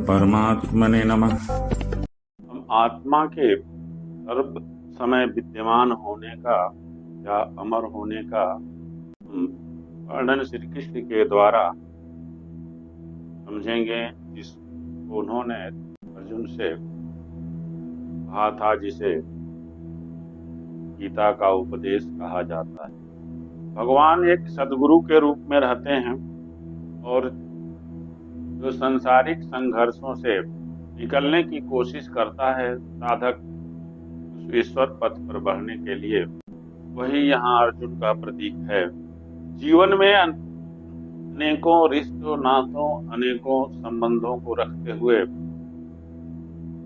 परमात्मने नमः। हम आत्मा के सर्व समय विद्यमान होने का या अमर होने का वर्णन श्री कृष्ण के द्वारा समझेंगे, जिसको उन्होंने अर्जुन से कहा था, जिसे गीता का उपदेश कहा जाता है। भगवान एक सद्गुरु के रूप में रहते हैं और जो सांसारिक संघर्षों से निकलने की कोशिश करता है साधक उस ईश्वर पथ पर बढ़ने के लिए, वही यहाँ अर्जुन का प्रतीक है। जीवन में अनेकों रिश्तों नातों अनेकों संबंधों को रखते हुए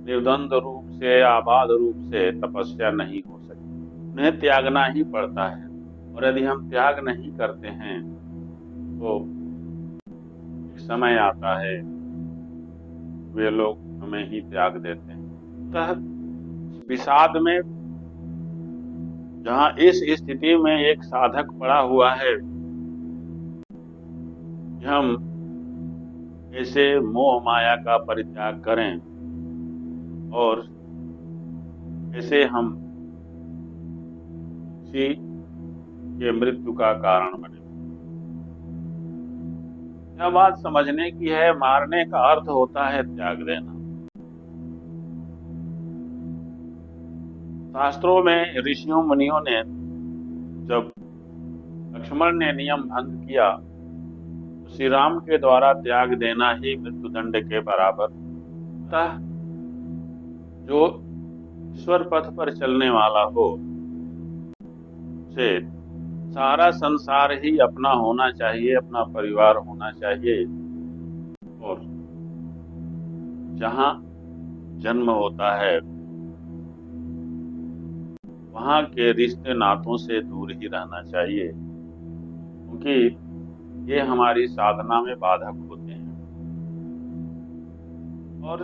निर्द्वंद रूप से आबाद रूप से तपस्या नहीं हो सकती, उन्हें त्यागना ही पड़ता है। और यदि हम त्याग नहीं करते हैं तो एक समय आता है वे लोग हमें ही त्याग देते हैं। विषाद में जहाँ इस स्थिति में एक साधक पड़ा हुआ है कि हम ऐसे मोह माया का परित्याग करें और ऐसे हम किसी के मृत्यु का कारण बने। यह बात समझने की है, मारने का अर्थ होता है त्याग देना। शास्त्रों में ऋषियों मुनियों ने जब लक्ष्मण ने नियम भंग किया तो श्री राम के द्वारा त्याग देना ही मृत्युदंड के बराबर। अतः जो ईश्वर पथ पर चलने वाला हो से सारा संसार ही अपना होना चाहिए, अपना परिवार होना चाहिए। और जहाँ जन्म होता है वहाँ के रिश्ते नातों से दूर ही रहना चाहिए, क्योंकि ये हमारी साधना में बाधक होते हैं। और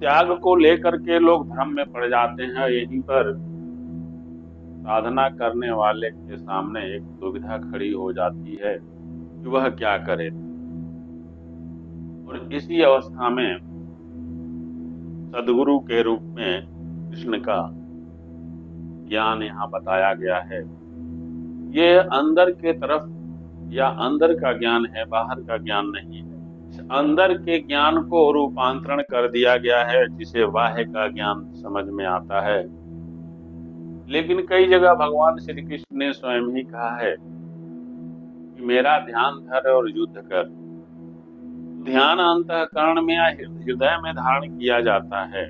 त्याग को लेकर के लोग भ्रम में पड़ जाते हैं। यहीं पर साधना करने वाले के सामने एक दुविधा खड़ी हो जाती है कि वह क्या करे। और इसी अवस्था में सद्गुरु के रूप में कृष्ण का ज्ञान यहाँ बताया गया है। ये अंदर के तरफ या अंदर का ज्ञान है, बाहर का ज्ञान नहीं है। इस अंदर के ज्ञान को रूपांतरण कर दिया गया है, जिसे बाह्य का ज्ञान समझ में आता है। लेकिन कई जगह भगवान श्री कृष्ण ने स्वयं ही कहा है कि मेरा ध्यान धर और युद्ध कर। ध्यान अंतःकरण में या हृदय में धारण किया जाता है,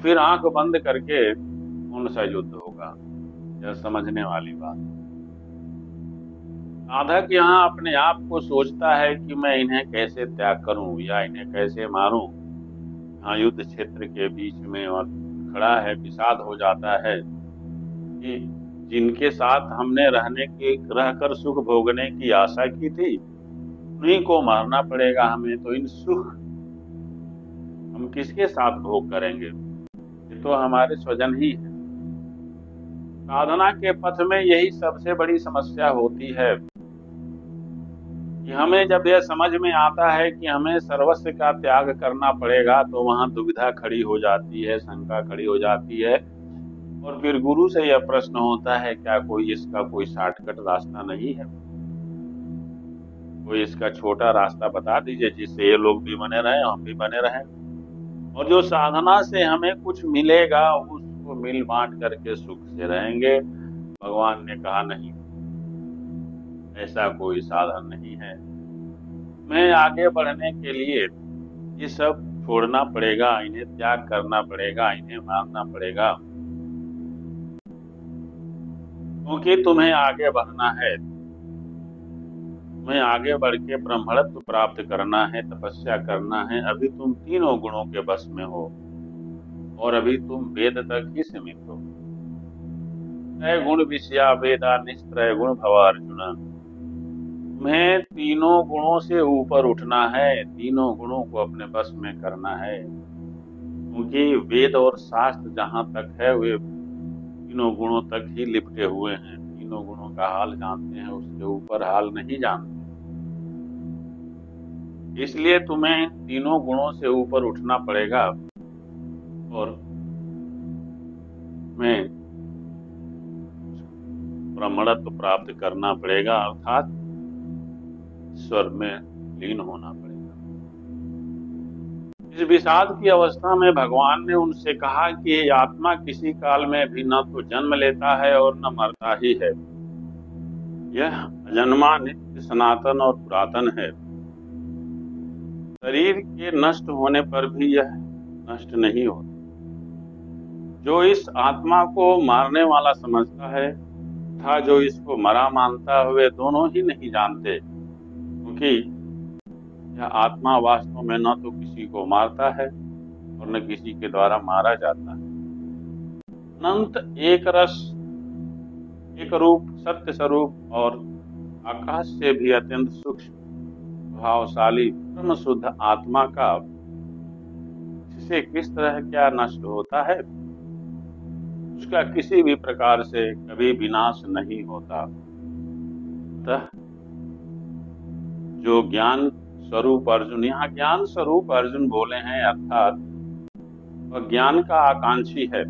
फिर आंख बंद करके कौन सा युद्ध होगा, यह समझने वाली बात। साधक यहाँ अपने आप को सोचता है कि मैं इन्हें कैसे त्याग करूं या इन्हें कैसे मारूं। यहाँ युद्ध क्षेत्र के बीच में और खड़ा है, विषाद हो जाता है कि जिनके साथ हमने रहकर सुख भोगने की आशा की थी, उन्हीं को मारना पड़ेगा हमें। तो इन सुख हम किसके साथ भोग करेंगे? ये तो हमारे स्वजन ही है। साधना के पथ में यही सबसे बड़ी समस्या होती है कि हमें जब यह समझ में आता है कि हमें सर्वस्व का त्याग करना पड़ेगा, तो वहां दुविधा खड़ी हो जाती है, शंका खड़ी हो जाती है। और फिर गुरु से यह प्रश्न होता है, क्या कोई इसका कोई शॉर्टकट रास्ता नहीं है? कोई इसका छोटा रास्ता बता दीजिए जिससे ये लोग भी बने रहें, हम भी बने रहें, और जो साधना से हमें कुछ मिलेगा उसको मिल बांट करके सुख से रहेंगे। भगवान ने कहा नहीं, ऐसा कोई साधन नहीं है। मैं आगे बढ़ने के लिए ये सब छोड़ना पड़ेगा, इन्हें त्याग करना पड़ेगा, इन्हें मानना पड़ेगा, क्योंकि तुम्हें आगे बढ़ना है। तुम्हें आगे बढ़ के ब्रह्मत्व प्राप्त करना है, तपस्या करना है। अभी तुम तीनों गुणों के बस में हो और अभी तुम वेद तक ही सीमित हो। त्रय गुण विषया वेदा निस्त्रय गुण भवा अर्जुन। तुम्हें तीनों गुणों से ऊपर उठना है, तीनों गुणों को अपने बस में करना है, क्योंकि वेद और शास्त्र जहां तक है वे तीनों गुणों तक ही लिपटे हुए हैं। तीनों गुणों का हाल जानते हैं, उसके ऊपर हाल नहीं जानते। इसलिए तुम्हें इन तीनों गुणों से ऊपर उठना पड़ेगा और मैं ब्रह्मणत्व प्राप्त करना पड़ेगा, अर्थात ईश्वर में लीन होना पड़ेगा। इस विषाद की अवस्था में भगवान ने उनसे कहा कि ये आत्मा किसी काल में भी न तो जन्म लेता है और न मरता ही है। यह अजन्मा, नित्य, सनातन और पुरातन है। शरीर के नष्ट होने पर भी यह नष्ट नहीं होता। जो इस आत्मा को मारने वाला समझता है तथा जो इसको मरा मानता है, वे दोनों ही नहीं जानते, क्योंकि यह आत्मा वास्तव में न तो किसी को मारता है और न किसी के द्वारा मारा जाता है। अनंत, एक रस, एक रूप, सत्य स्वरूप और आकाश से भी अत्यंत सूक्ष्म प्रभावशाली परम शुद्ध आत्मा का इससे किस तरह क्या नष्ट होता है, उसका किसी भी प्रकार से कभी विनाश नहीं होता। अतः जो ज्ञान स्वरूप अर्जुन, यहाँ ज्ञान स्वरूप अर्जुन बोले हैं, अर्थात वह ज्ञान का आकांक्षी है।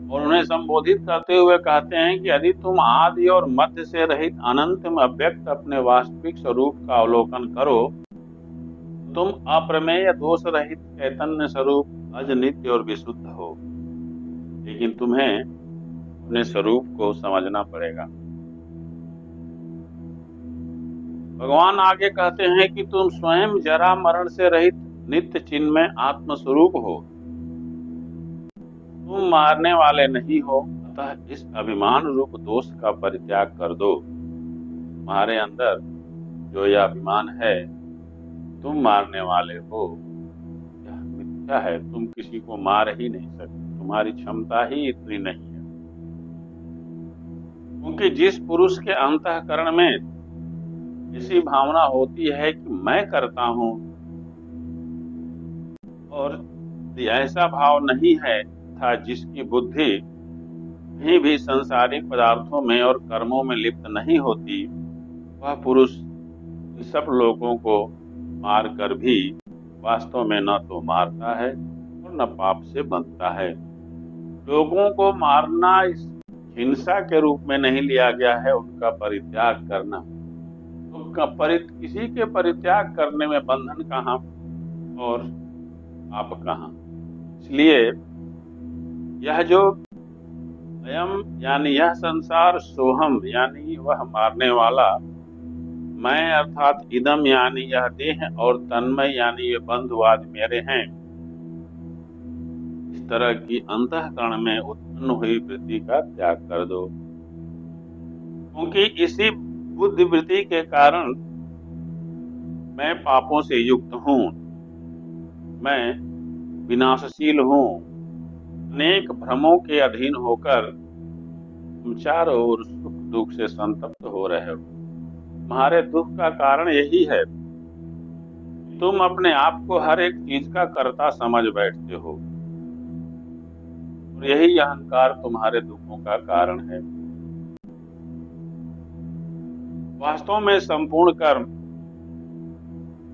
और उन्हें संबोधित करते हुए कहते हैं कि यदि तुम आदि और मध्य से रहित अनंत में अव्यक्त अपने वास्तविक स्वरूप का अवलोकन करो, तुम अप्रमेय, दोष रहित चैतन्य स्वरूप अज, नित्य और विशुद्ध हो। लेकिन तुम्हें अपने स्वरूप को समझना पड़ेगा। भगवान आगे कहते हैं कि तुम स्वयं जरा मरण से रहित नित्य चिन्मय आत्मस्वरूप हो। तुम मारने वाले नहीं हो, अतः इस अभिमान रूप दोष का परित्याग कर दो। तुम्हारे अंदर जो यह अभिमान है, तुम मारने वाले हो, यह मिथ्या है। तुम किसी को मार ही नहीं सकते, तुम्हारी क्षमता ही इतनी नहीं है। क्योंकि जिस पुरुष के अंतःकरण में ऐसी भावना होती है कि मैं करता हूं, और ऐसा भाव नहीं है था जिसकी बुद्धि कहीं भी संसारिक पदार्थों में और कर्मों में लिप्त नहीं होती, वह पुरुष सब लोगों को मार कर भी वास्तव में न तो मारता है और न पाप से बंधता है। लोगों को मारना इस हिंसा के रूप में नहीं लिया गया है, उनका परित्याग करना। तो किसी के परित्याग करने में बंधन कहाँ और पाप कहाँ। इसलिए यह जो अयम यानी यह संसार, सोहम यानी वह मारने वाला, मैं अर्थात इदम यानी यह देह, और तन्मय यानी ये बंधुवाद मेरे हैं, इस तरह की अंतःकरण में उत्पन्न हुई वृत्ति का त्याग कर दो। क्योंकि इसी बुद्धि वृत्ति के कारण मैं पापों से युक्त हूँ, मैं विनाशशील हूँ, अनेक भ्रमों के अधीन होकर तुम चारों ओर सुख दुख से संतप्त हो रहे हो। तुम्हारे दुख का कारण यही है, तुम अपने आप को हर एक चीज का कर्ता समझ बैठते हो, और यही अहंकार तुम्हारे दुखों का कारण है। वास्तव में संपूर्ण कर्म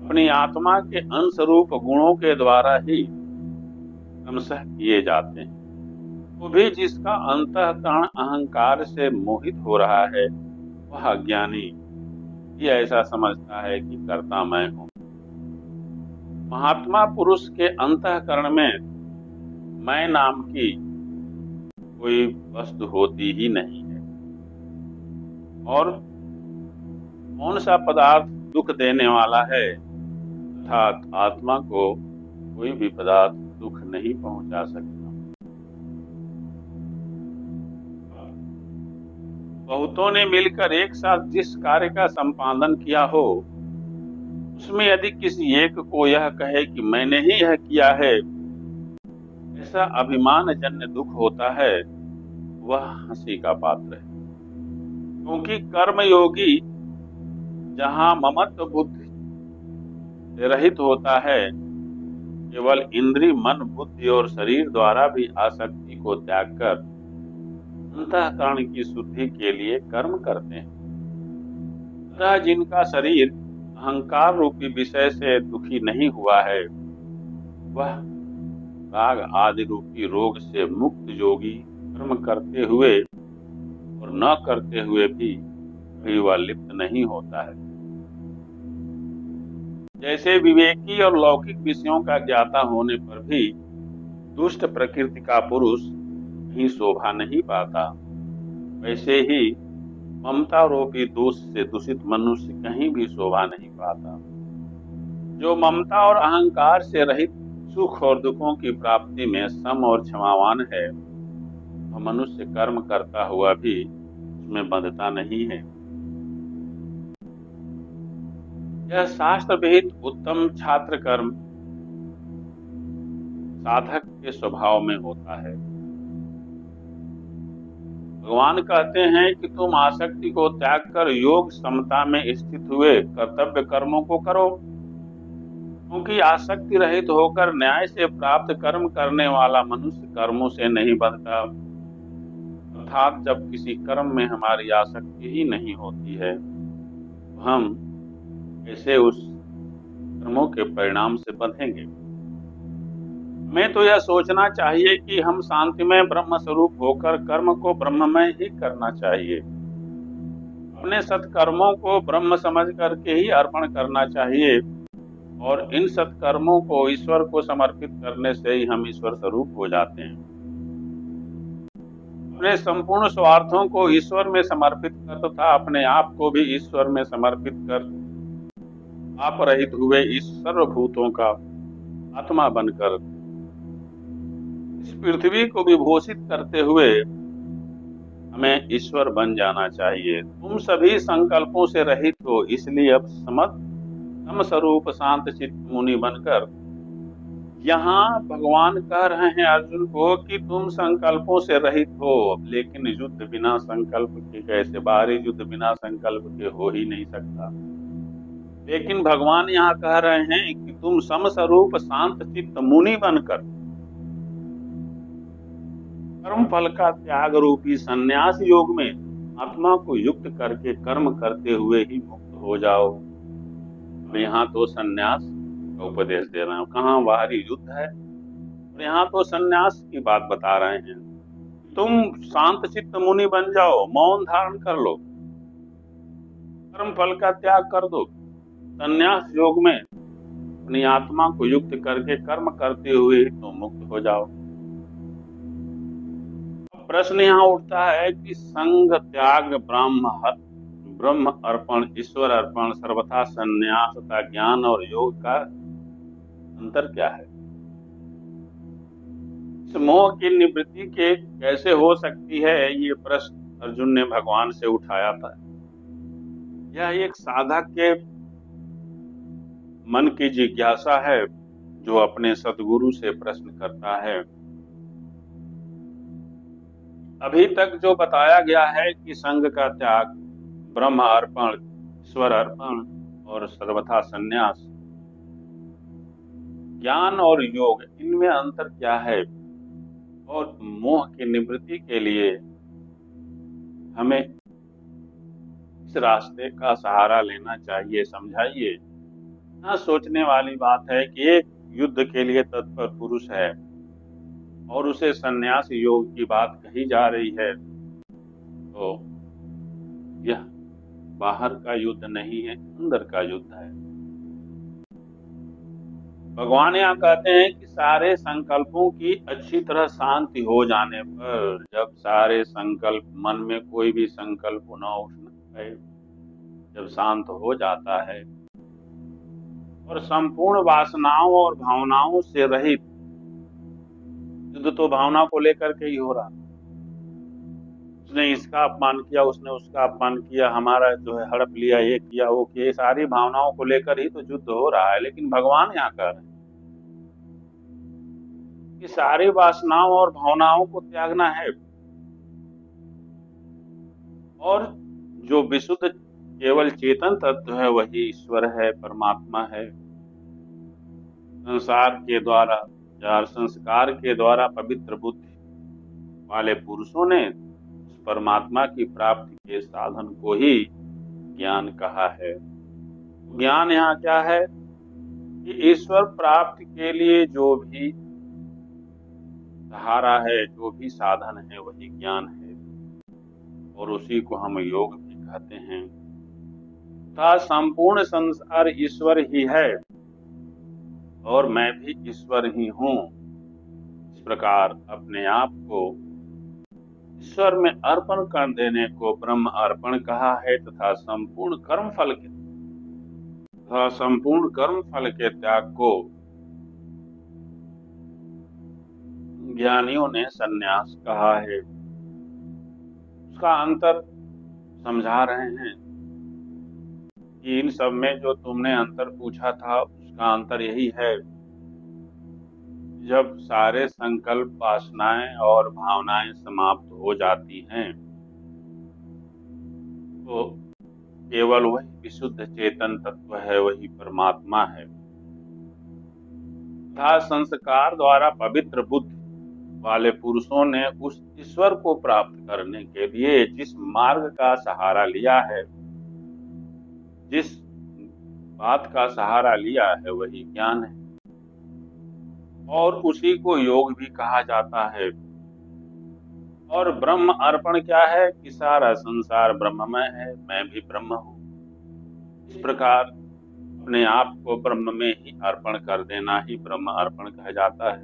अपनी आत्मा के अंशरूप गुणों के द्वारा ही क्रमशः किए जाते हैं। वो भी जिसका अंतःकरण अहंकार से मोहित हो रहा है, वह अज्ञानी ही ऐसा समझता है कि कर्ता मैं हूं। महात्मा पुरुष के अंतःकरण में मैं नाम की कोई वस्तु होती ही नहीं है। और कौन सा पदार्थ दुख देने वाला है, अर्थात आत्मा को कोई भी पदार्थ दुख नहीं पहुंचा सकता। बहुतों ने मिलकर एक साथ जिस कार्य का संपादन किया हो, उसमें यदि किसी एक को यह कहे कि मैंने ही यह किया है, ऐसा अभिमान जन्य दुख होता है, वह हंसी का पात्र है। क्योंकि कर्मयोगी जहां ममत्व बुद्धि से रहित होता है, केवल इंद्रिय, मन, बुद्धि और शरीर द्वारा भी आसक्ति को त्याग कर अंतःकरण की शुद्धि के लिए कर्म करते हैं। अतः जिनका शरीर अहंकार रूपी विषय से दुखी नहीं हुआ है, वह राग आदि रूपी रोग से मुक्त योगी कर्म करते हुए और न करते हुए भी कभी वह लिप्त नहीं होता है। जैसे विवेकी और लौकिक विषयों का ज्ञाता होने पर भी दुष्ट प्रकृति का पुरुष कहीं शोभा नहीं पाता, वैसे ही ममता रूपी दोष से दूषित मनुष्य कहीं भी शोभा नहीं पाता। जो ममता और अहंकार से रहित सुख और दुखों की प्राप्ति में सम और क्षमावान है, वह मनुष्य कर्म करता हुआ भी उसमें बंधता नहीं है। यह शास्त्र विहित उत्तम छात्र कर्म साधक के स्वभाव में होता है। भगवान कहते हैं कि तुम आसक्ति को त्याग कर योग समता में स्थित हुए कर्तव्य कर्मों को करो, क्योंकि आसक्ति रहित होकर न्याय से प्राप्त कर्म करने वाला मनुष्य कर्मों से नहीं बंधता। अर्थात जब किसी कर्म में हमारी आसक्ति ही नहीं होती है, तो हम कैसे उस कर्मों के परिणाम से बंधेंगे। हमें तो यह सोचना चाहिए कि हम शांतिमय ब्रह्म स्वरूप होकर कर्म को ब्रह्ममय ही करना चाहिए। अपने सत्कर्मों को ब्रह्म समझ करके ही अर्पण करना चाहिए, और इन सत्कर्मों को ईश्वर को समर्पित करने से ही हम ईश्वर स्वरूप हो जाते हैं। अपने संपूर्ण स्वार्थों को ईश्वर में समर्पित कर तथा अपने आप को भी ईश्वर में समर्पित कर आप रहित हुए इस सर्वभूतों का आत्मा बनकर इस पृथ्वी को विभूषित करते हुए हमें ईश्वर बन जाना चाहिए। तुम सभी संकल्पों से रहित हो, इसलिए अब सम स्वरूप शांत चित्त मुनि बनकर यहाँ भगवान कह रहे हैं अर्जुन को कि तुम संकल्पों से रहित हो, लेकिन युद्ध बिना संकल्प के कैसे? बाहरी युद्ध बिना संकल्प के हो ही नहीं सकता। लेकिन भगवान यहाँ कह रहे हैं कि तुम सम स्वरूप शांत चित्त मुनि बनकर कर्म फल का त्याग रूपी संन्यास योग में आत्मा को युक्त करके कर्म करते हुए ही मुक्त हो जाओ। अब यहाँ तो संन्यास का उपदेश दे रहे हैं, कहाँ बाहरी युद्ध है, और यहाँ तो संन्यास की बात बता रहे हैं। तुम शांत चित्त मुनि बन जाओ, मौन धारण कर लो, कर्म फल का त्याग कर दो, संन्यास योग में अपनी आत्मा को युक्त करके कर्म करते हुए ही तुम मुक्त हो जाओ। प्रश्न यहाँ उठता है कि संग त्याग ब्रह्म अर्पण, ईश्वर अर्पण, सर्वथा संन्यास तथा ज्ञान और योग का अंतर क्या है? इस मोह की निवृत्ति के कैसे हो सकती है, ये प्रश्न अर्जुन ने भगवान से उठाया था। यह एक साधक के मन की जिज्ञासा है जो अपने सद्गुरु से प्रश्न करता है। अभी तक जो बताया गया है कि संग का त्याग, ब्रह्म अर्पण, ईश्वर अर्पण और सर्वथा संन्यास, ज्ञान और योग, इनमें अंतर क्या है, और मोह की निवृत्ति के लिए हमें इस रास्ते का सहारा लेना चाहिए, समझाइए। यहाँ सोचने वाली बात है कि एक युद्ध के लिए तत्पर पुरुष है और उसे संन्यास योग की बात कही जा रही है, तो यह बाहर का युद्ध नहीं है, अंदर का युद्ध है। भगवान यहाँ कहते हैं कि सारे संकल्पों की अच्छी तरह शांति हो जाने पर, जब सारे संकल्प, मन में कोई भी संकल्प न उठना है, जब शांत हो जाता है और संपूर्ण वासनाओं और भावनाओं से रहित, युद्ध तो भावना को लेकर के ही हो रहा, उसने इसका अपमान किया, उसने उसका अपमान किया, हमारा जो है हड़प लिया, ये किया, वो किया, सारी भावनाओं को लेकर ही तो युद्ध हो रहा है। लेकिन भगवान यहाँ कह रहे हैं कि सारी वासनाओं और भावनाओं को त्यागना है, और जो विशुद्ध केवल चेतन तत्व है वही ईश्वर है, परमात्मा है। संसार के द्वारा या संस्कार के द्वारा पवित्र बुद्धि वाले पुरुषों ने उस परमात्मा की प्राप्ति के साधन को ही ज्ञान कहा है। ज्ञान यहाँ क्या है कि ईश्वर प्राप्ति के लिए जो भी सहारा है, जो भी साधन है, वही ज्ञान है और उसी को हम योग भी कहते हैं। तथा संपूर्ण संसार ईश्वर ही है और मैं भी ईश्वर ही हूँ। इस प्रकार अपने आप को ईश्वर में अर्पण कर देने को ब्रह्म अर्पण कहा है तथा संपूर्ण कर्म फल के त्याग को ज्ञानियों ने संन्यास कहा है। उसका अंतर समझा रहे हैं कि इन सब में जो तुमने अंतर पूछा था उसका अंतर यही है, जब सारे संकल्प, वासनाएं और भावनाएं समाप्त हो जाती हैं तो केवल वही विशुद्ध चेतन तत्व है, वही परमात्मा है। तथा संस्कार द्वारा पवित्र बुद्धि वाले पुरुषों ने उस ईश्वर को प्राप्त करने के लिए जिस मार्ग का सहारा लिया है, जिस बात का सहारा लिया है, वही ज्ञान है और उसी को योग भी कहा जाता है। और ब्रह्म अर्पण क्या है कि सारा संसार ब्रह्ममय है, मैं भी ब्रह्म हूँ। इस प्रकार अपने आप को ब्रह्म में ही अर्पण कर देना ही ब्रह्म अर्पण कहा जाता है।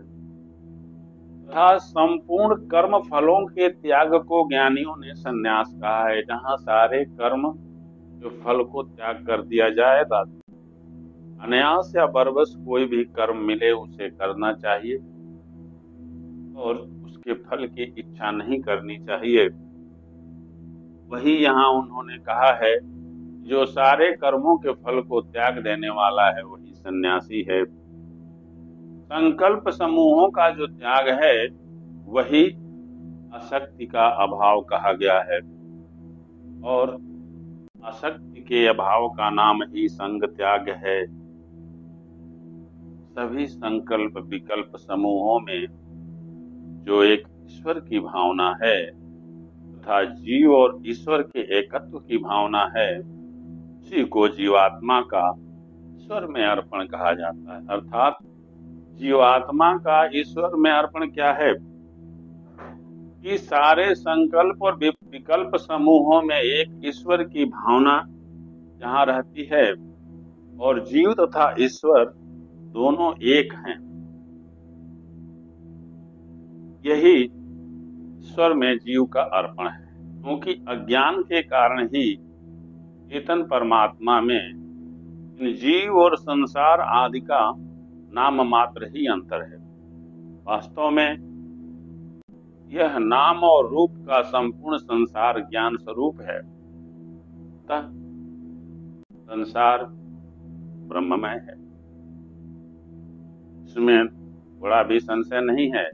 तथा संपूर्ण कर्म फलों के त्याग को ज्ञानियों ने संन्यास कहा है, जहाँ सारे कर्म के फल को त्याग कर दिया जाएगा। अनायास या बरबस कोई भी कर्म मिले उसे करना चाहिए और उसके फल की इच्छा नहीं करनी चाहिए। वही यहाँ उन्होंने कहा है, जो सारे कर्मों के फल को त्याग देने वाला है वही सन्यासी है। संकल्प समूहों का जो त्याग है वही आसक्ति का अभाव कहा गया है और आसक्ति के अभाव का नाम ही संग त्याग है। सभी संकल्प विकल्प समूहों में जो एक ईश्वर की भावना है तथा जीव और ईश्वर के एकत्व की भावना है, उसी को जीवात्मा का ईश्वर में अर्पण कहा जाता है। अर्थात जीवात्मा का ईश्वर में अर्पण क्या है कि सारे संकल्प और विकल्प समूहों में एक ईश्वर की भावना जहाँ रहती है और जीव तथा ईश्वर दोनों एक हैं, यही ईश्वर में जीव का अर्पण है। क्योंकि अज्ञान के कारण ही चेतन परमात्मा में जीव और संसार आदि का नाम मात्र ही अंतर है। वास्तव में यह नाम और रूप का संपूर्ण संसार ज्ञान स्वरूप है। अतः संसार ब्रह्ममय है, इसमें बड़ा भी संशय नहीं है।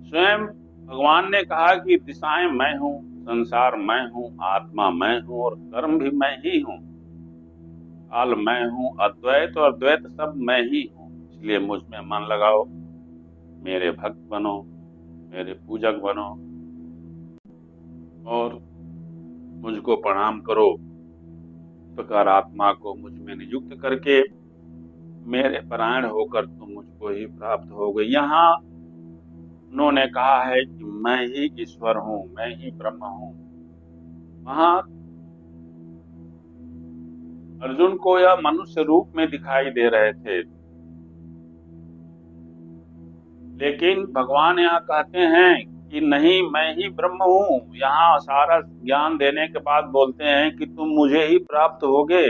स्वयं भगवान ने कहा कि दिशाएं मैं हूँ, संसार मैं हूँ, आत्मा मैं हूँ और कर्म भी मैं ही हूँ, काल मैं हूँ, अद्वैत और द्वैत सब मैं ही हूँ। इसलिए मुझ में मन लगाओ, मेरे भक्त बनो, मेरे पूजक बनो और मुझको प्रणाम करो। इस प्रकार आत्मा को मुझ में नियुक्त करके मेरे परायण होकर तुम मुझको ही प्राप्त हो गए। यहाँ उन्होंने कहा है कि मैं ही ईश्वर हूँ, मैं ही ब्रह्म हूँ। वहां अर्जुन को यह मनुष्य रूप में दिखाई दे रहे थे, लेकिन भगवान यहाँ कहते हैं कि नहीं, मैं ही ब्रह्म हूँ। यहाँ सारा ज्ञान देने के बाद बोलते हैं कि तुम मुझे ही प्राप्त होगे,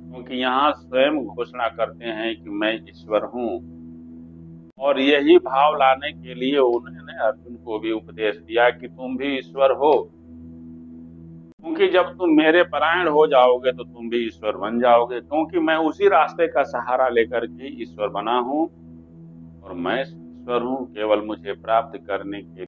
क्योंकि यहाँ स्वयं घोषणा करते हैं कि मैं ईश्वर हूँ। और यही भाव लाने के लिए उन्होंने अर्जुन को भी उपदेश दिया कि तुम भी ईश्वर हो, क्योंकि जब तुम मेरे परायण हो जाओगे तो तुम भी ईश्वर बन जाओगे। क्योंकि मैं उसी रास्ते का सहारा लेकर के ईश्वर बना हूँ और मैं ईश्वर हूँ, केवल मुझे प्राप्त करने के